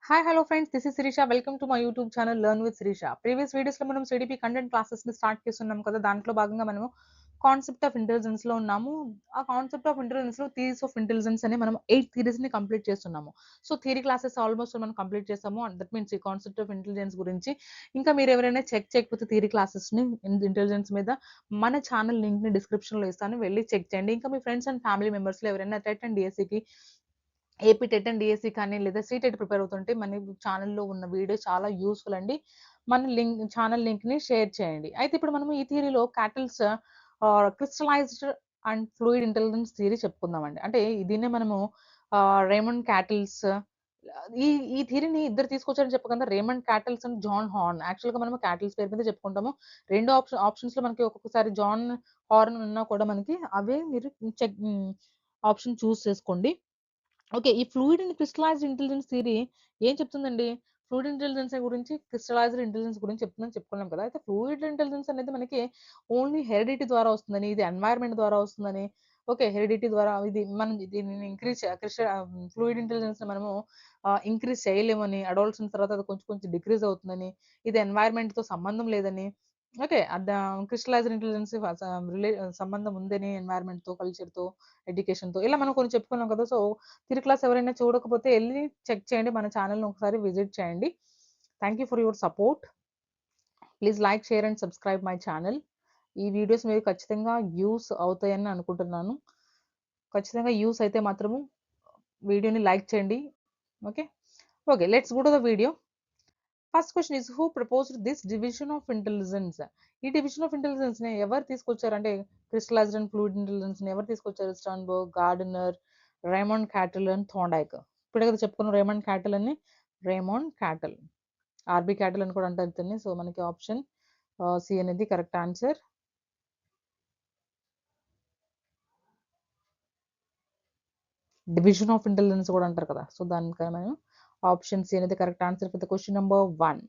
Hi hello friends, this is Shirisha. Welcome to my YouTube channel learn with Shirisha. Previous వీడియోస్లో మనం CDP content క్లాసెస్ని start చేస్తున్నాం కదా. దాంట్లో భాగంగా మనము కాన్సెప్ట్ ఆఫ్ ఇంటెలిజెన్స్లో ఉన్నాము. ఆ కాన్సెప్ట్ ఆఫ్ ఇంటెలిజెన్స్లో థియరీస్ ఆఫ్ ఇంటెలిజెన్స్ అని మనం 8 థియరీస్ని కంప్లీట్ చేస్తున్నాము. సో థియరీ క్లాసెస్ ఆల్మోస్ట్ మనం కంప్లీట్ చేస్తాము. అండ్ దట్ మీన్స్ ఈ కాన్సెప్ట్ ఆఫ్ ఇంటెలిజెన్స్ గురించి ఇంకా మీరు ఎవరైనా చెక్ చేయకపోతే థియరీ క్లాసెస్ని ఇంటెలిజెన్స్ మీద మన ఛానల్ లింక్ని డిస్క్రిప్షన్లో ఇస్తాను, వెళ్ళి చెక్ చేయండి. ఇంకా మీ ఫ్రెండ్స్ అండ్ ఫ్యామిలీ మెంబర్స్లో ఎవరైనా టెట్ అండ్ డిఎస్సికి ఏపీ టెట్ అండ్ డిఎస్సి కానీ లేదా సీటెట్ ప్రిపేర్ అవుతుంటే మన ఛానల్లో ఉన్న వీడియో చాలా యూస్ఫుల్ అండి. మన ఛానల్ లింక్ని షేర్ చేయండి. అయితే ఇప్పుడు మనం ఈ థియరీలో Cattell's crystallized and fluid intelligence theory చెప్పుకుందామండి. అంటే దీన్నే మనము రేమండ్ క్యాటిల్స్ ఈ ఈ థియరీని ఇద్దరు తీసుకొచ్చారని చెప్పకుండా Raymond Cattell's and John Horn. యాక్చువల్గా మనం క్యాటిల్స్ పేరు మీద చెప్పుకుంటాము. రెండు ఆప్షన్స్లో మనకి ఒక్కొక్కసారి జాన్ హార్న్ ఉన్నా కూడా మనకి అవే మీరు చెక్ ఆప్షన్ చూస్ చేసుకోండి. ఓకే. ఈ fluid and crystallised intelligence theory ఏం చెప్తుందండి? ఫ్లూయిడ్ ఇంటెలిజెన్స్ గురించి, క్రిస్టలైజ్డ్ ఇంటెలిజెన్స్ గురించి చెప్తుందని చెప్పుకున్నాం కదా. అయితే ఫ్లూయిడ్ ఇంటెలిజెన్స్ అనేది మనకి ఓన్లీ హెరిడిటీ ద్వారా వస్తుందని, ఇది ఎన్వైర్న్‌మెంట్ ద్వారా వస్తుందని, ఓకే. హెరిడిటీ ద్వారా ఇది మనం దీనిని ఫ్లూయిడ్ ఇంటెలిజెన్స్‌ని మనము ఇంక్రీజ్ చేయలేమని, అడోలసెన్స్ తర్వాత అది కొంచెం కొంచెం డిక్రీజ్ అవుతుందని, ఇది ఎన్వైర్న్‌మెంట్‌తో సంబంధం లేదని, ఓకే. క్రిస్టలైజ్డ్ ఇంటెలిజెన్స్ సంబంధం ఉందని ఎన్వైర్న్‌మెంట్‌తో, కల్చర్‌తో, ఎడ్యుకేషన్‌తో ఇలా మనం కొన్ని చెప్పుకున్నాం కదా. సో థియరీ క్లాస్ ఎవరైనా చూడకపోతే ఎళ్లి చెక్ చేయండి. మన ఛానెల్‌ని ఒకసారి విజిట్ చేయండి. Thank you for your support. Please like, share and subscribe my channel. ఈ వీడియోస్ మీకు ఖచ్చితంగా యూస్ అవుతాయని అనుకుంటున్నాను. ఖచ్చితంగా యూస్ అయితే మాత్రము వీడియోని లైక్ చేయండి. Okay. Okay. Let's go to the video. First question is who proposed this division of intelligence? ఈ డివిజన్ ఆఫ్ ఇంటెలిజెన్స్‌ని ఎవరు తీసుకొచ్చారు? అంటే క్రిస్టలైజ్డ్ అండ్ ఫ్లూయిడ్ ఇంటెలిజెన్స్‌ని ఎవరు తీసుకొచ్చారు? Sternberg, Gardner, Raymond Cattell and Thorndike. ఇప్పుడే కదా చెప్పుకున్నాం రేమండ్ క్యాటిల్ అని. రేమండ్ క్యాటిల్, ఆర్బీ క్యాటిల్ అని కూడా అంటారు దీన్ని. సో మనకి ఆప్షన్ సి అనేది correct answer. Division of intelligence కూడా అంటారు కదా. సో దానికన్నా ఆప్షన్ సి అనేది correct answer for the question number 1.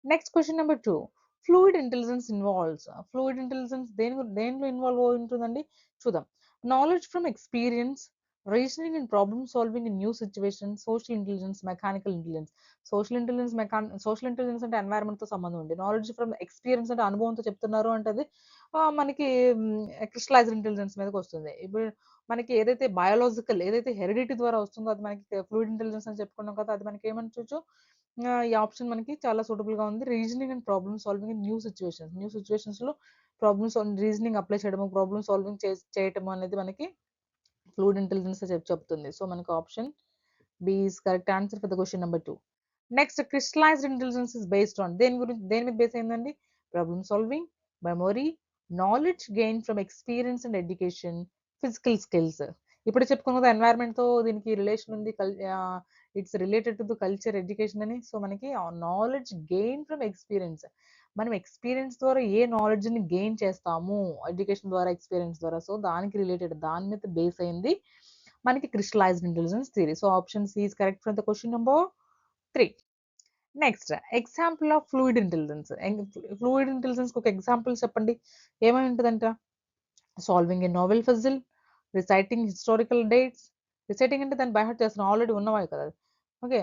Next question number 2. Fluid intelligence involves. Fluid intelligence దేనిలో ఇన్వాల్వ్ అయి ఉంటుందండి? చూద్దాం. Knowledge from experience, reasoning and problem solving in new situation, social intelligence, mechanical intelligence. Social intelligence అంటే environment తో సంబంధం ఉంది. Knowledge from experience అంటే అనుభవంతో చెప్తున్నారు అంటే అది మనకి క్రిస్టలైజ్డ్ ఇంటెలిజెన్స్ మీదకి వస్తుంది. ఇప్పుడు మనకి ఏదైతే హెరిడిటీ ద్వారా వస్తుందో అది మనకి ఫ్లూయిడ్ ఇంటెలిజెన్స్ అని చెప్పుకున్నాం కదా. అది మనకి ఏమనుకోవచ్చు, ఈ ఆప్షన్ మనకి చాలా సూటబుల్ గా ఉంది. Reasoning and problem solving in new situations లో రీజనింగ్ అప్లై చేయడము, ప్రాబ్లమ్ సాల్వింగ్ చేయటము అనేది మనకి ఫ్లూయిడ్ ఇంటెలిజెన్స్ చెప్తుంది. సో మనకి option B is correct answer for the question number 2. Next, crystallized intelligence is based on దేని మీద బేస్ అయిందండి? Problem solving, memory, knowledge gain from experience and education, physical skills. ఇప్పుడు చెప్పుకున్నది ఎన్వైరన్మెంట్ తో దీనికి relation ఉంది. It's related to the culture, education అని. So మనకి నాలెడ్జ్ గెయిన్ ఫ్రమ్ ఎక్స్పీరియన్స్, మనం ఎక్స్పీరియన్స్ ద్వారా ఏ నాలెడ్జ్ ని గెయిన్ చేస్తాము, ఎడ్యుకేషన్ ద్వారా, ఎక్స్పీరియన్స్ ద్వారా. సో దానికి రిలేటెడ్, దాని మీద బేస్ అయింది మనకి crystallized intelligence theory. So option C is correct for the question number 3. Next, example of fluid intelligence. Fluid intelligence ఒక ఎగ్జాంపుల్ చెప్పండి. ఏమై ఉంటుందంట? Solving a novel puzzle, reciting historical dates. Reciting అంటే దాన్ని బైహార్ట్ చేస్తున్నాం, ఆల్రెడీ ఉన్నవాయి కదా. Okay.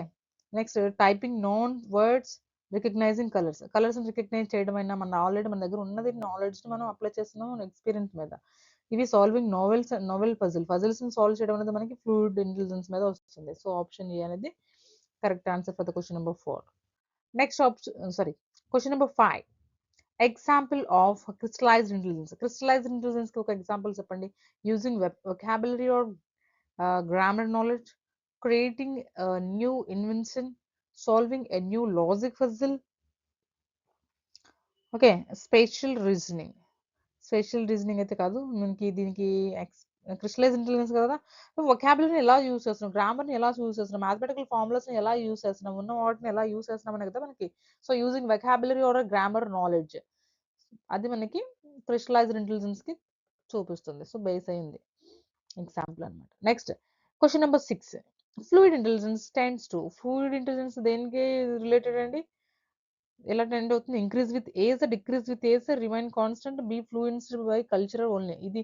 Next, typing known words, recognising colours recognise చేయడం అయినా మన దగ్గర ఉన్నది నాలెడ్జ్ మనం అప్లై చేస్తున్నాం ఎక్స్పీరియన్స్ మీద. ఇవి సాల్వింగ్ నోవెల్ పజిల్స్ సాల్వ్ చేయడం అనేది మనకి ఫ్లూయిడ్ ఇంటెలిజెన్స్ మీద వస్తుంది. సో ఆప్షన్ ఏ అనేది correct answer for the question number 4. Next question number 5. Example of crystallised intelligence. Crystallised intelligence కి ఒక ఎగ్జాంపుల్ చెప్పండి. Using vocabulary or grammar knowledge, creating a new invention, solving a new logic puzzle. Okay. Spatial reasoning అయితే కాదు మనకి. దీనికి crystallise intelligence కదా. వొకాబులరీని ఎలా use చేస్తున్నాం, గ్రామర్ని ఎలా యూజ్ చేస్తున్నాం, మ్యాథమెటికల్ ఫార్ములాస్ని ఎలా యూజ్ చేస్తున్నాం, ఉన్న వాటిని ఎలా యూజ్ చేస్తున్నాం అనే కదా మనకి. So using vocabulary or grammar knowledge, అది మనకి క్రిస్టలైజ్డ్ ఇంటెలిజెన్స్ కి చూపిస్తుంది. సో బేస్ అయింది ఎగ్జాంపుల్ అనమాట. Next, question number 6. Fluid intelligence దేనికి రిలేటెడ్ అండి? ఎలా ట్రెండ్ అవుతుంది? Increase with age, decrease with age, remain constant, be influenced by cultural only. ఇది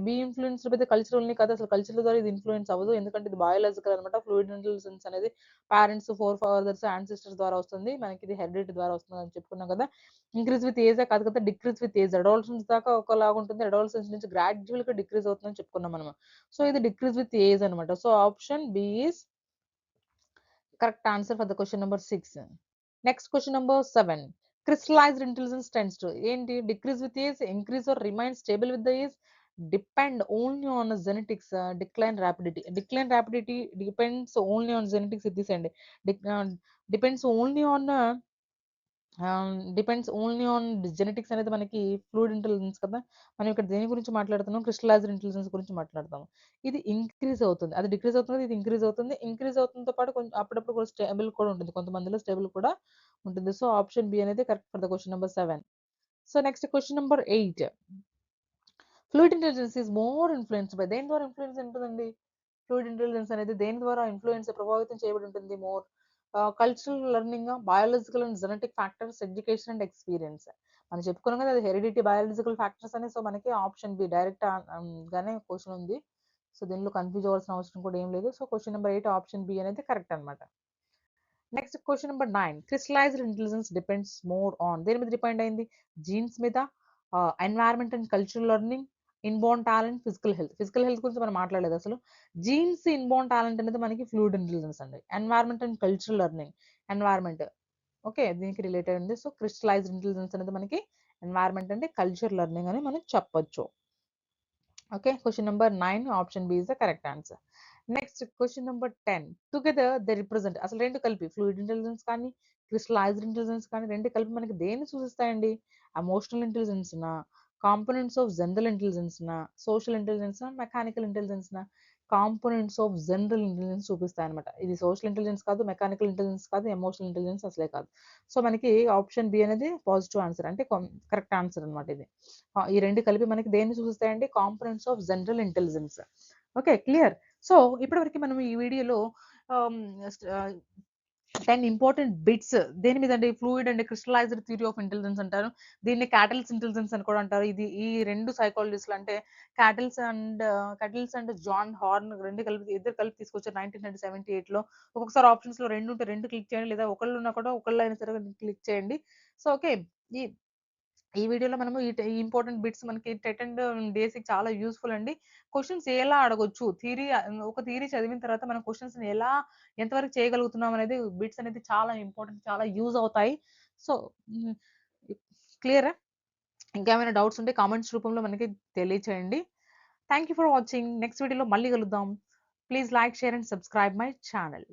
be influenced by the culture only కాదు. అసలు కల్చర్ ద్వారా ఇది ఇన్‌ఫ్లూయెన్స్ అవ్వదు. ఎందుకంటే ఇది బయోలాజికల్ అనమాట. ఫ్లూయిడ్ ఇంటెలిజెన్స్ అనేది పేరెంట్స్, ఫోర్ ఫాదర్స్, యాన్సిస్టర్స్ ద్వారా వస్తుంది. మనకి ఇది హెరిడిటీ ద్వారా వస్తుంది అని చెప్పుకున్నాం కదా! ఇంక్రీజ్ విత్ ఏజే కాదు కదా! Decrease with age. అడాలసెన్స్ దాకా ఒకలాగా ఉంటుంది. అడాలసెన్స్ నుంచి గ్రాడ్యుయల్‌గా డిక్రీజ్ అవుతుందని చెప్పుకున్నాం మనము. సో, ఇది డిక్రీజ్ విత్ ఏజ్ అనమాట. So, option B is correct answer for the question number 6. Next question number 7. Crystallized intelligence tends to ఏంటి? Decrease with age, increase or remain stable with the age, depend only on genetics, decline rapidity. Decline rapidity depends only on genetics ఇచ్చేసేయండి. Depends only on depends only on genetics అనేది మనకి fluid intelligence కదా! మనం ఇక్కడ దేని గురించి మాట్లాడుతున్నాం? Crystallised intelligence గురించి మాట్లాడతాము. ఇది ఇంక్రీజ్ అవుతుంది. అది డిక్రీజ్ అవుతుంది. ఇది ఇంక్రీజ్ అవుతుంది. ఇంక్రీజ్ అవుతుంతో పాటు కొంచెం అప్పుడప్పుడు కూడా స్టేబుల్ కూడా ఉంటుంది. కొంతమందిలో స్టేబుల్ కూడా ఉంటుంది. సో, ఆప్షన్ బి అనేది correct for the question number 7. So, next question number 8. Fluid intelligence is more influenced by దేని ద్వారా ఇన్‌ఫ్లూయెన్స్ ఉంటుందండి? ఫ్లూయిడ్ ఇంటెలిజెన్స్ అనేది దేని ద్వారా ప్రభావితం చేయబడి ఉంటుంది మోర్? కల్చరల్ లెర్నింగా, biological and genetic factors, education and experience. మనం చెప్పుకున్నాం కదా! అది హెరిడిటీ, బయాలజికల్ ఫ్యాక్టర్స్ అని. సో, మనకి ఆప్షన్ బి డైరెక్ట్ గానే క్వెషన్ ఉంది. సో, దీనిలో కన్‌ఫ్యూజ్ అవ్వాల్సిన అవసరం కూడా ఏం లేదు. So, question number 8 option B అనేది కరెక్ట్ అన్నమాట. Next question number 9. Crystallized intelligence depends more on దేని మీద డిపెండ్ అయింది? జీన్స్ మీద, environment and cultural learning, inborn talent, physical health. Physical health గురించి మనం మాట్లాడలేదు అసలు. జీన్స్, ఇన్‌బోర్న్ టాలెంట్ అనేది మనకి ఫ్లూయిడ్ ఇంటెలిజెన్స్ అండి. Environment and cultural learning. Environment okay. దీనికి రిలేటెడ్ ఉంది. సో, క్రిస్టలైజ్డ్ ఇంటెలిజెన్స్ అనేది మనకి ఎన్వైర్న్‌మెంట్ అంటే కల్చర్ లెర్నింగ్ అని మనం చెప్పొచ్చు. Okay. Question number 9 option B is the correct answer. Next question number 10. Together they represent అసలు 2 కలిపి ఫ్లూయిడ్ ఇంటెలిజెన్స్ కానీ, క్రిస్టలైజ్డ్ ఇంటెలిజెన్స్ కానీ 2 కలిపి మనకి దేన్ని సూచిస్తాయండి? ఎమోషనల్ ఇంటెలిజెన్స్‌నా? కాంపోనెంట్స్ ఆఫ్ జనరల్ ఇంటెలిజెన్స్‌నా? సోషల్ ఇంటెలిజెన్స్‌నా? మెకానికల్ ఇంటెలిజెన్స్‌నా? కాంపోనెంట్స్ ఆఫ్ జనరల్ ఇంటెలిజెన్స్ చూపిస్తాయన్నమాట. ఇది సోషల్ ఇంటెలిజెన్స్ కాదు, మెకానికల్ ఇంటెలిజెన్స్ కాదు, ఎమోషనల్ ఇంటెలిజెన్స్ అసలే కాదు. సో, మనకి ఆప్షన్ బి అనేది పాజిటివ్ ఆన్సర్ అంటే కరెక్ట్ ఆన్సర్ అన్నమాట ఇది. ఈ 2 కలిపి మనకి దేన్ని సూచిస్తాయండి? Components of general intelligence. Okay. Clear. So, ఇప్పటివరకు మనం ఈ వీడియోలో ఆహ్, స్ట్ 10 ఇంపార్టెంట్ బిట్స్ దేని మీదండి? Fluid and crystallized theory of intelligence అంటారు. దీన్ని కాటల్స్ ఇంటెలిజెన్స్ అని కూడా అంటారు. ఇది ఈ 2 సైకాలజిస్టులు అంటే కాటల్స్ అండ్ జాన్ హార్న్ 2 కలిపి ఇద్దరు కలిపి తీసుకొచ్చారు 1978లో. ఒక్కొక్కసారి ఆప్షన్స్‌లో 2 ఉంటే 2 క్లిక్ చేయండి. లేదా ఒకళ్ళున్నా కూడా ఒకళ్ళైనా సరే క్లిక్ చేయండి. So, okay. ఈ ఈ వీడియోలో మనము ఈ ఇంపార్టెంట్ బిట్స్ మనకి టెట్ అండ్ బేసిక్ చాలా యూజ్‌ఫుల్ అండి. క్వెషన్స్ ఎలా అడగొచ్చు, ఒక థియరీ చదివిన తర్వాత మనం క్వెషన్స్‌ని ఎంతవరకు చేయగలుగుతున్నాం అనేది బిట్స్ అనేది చాలా ఇంపార్టెంట్. చాలా యూజ్ అవుతాయి. సో, హ్మ్. క్లియరా? ఇంకేమైనా డౌట్స్ ఉంటే కామెంట్స్ రూపంలో మనకి తెలియచేయండి. Thank you for watching. Next వీడియోలో మళ్ళీ కలుద్దాం. Please like, share and subscribe my channel.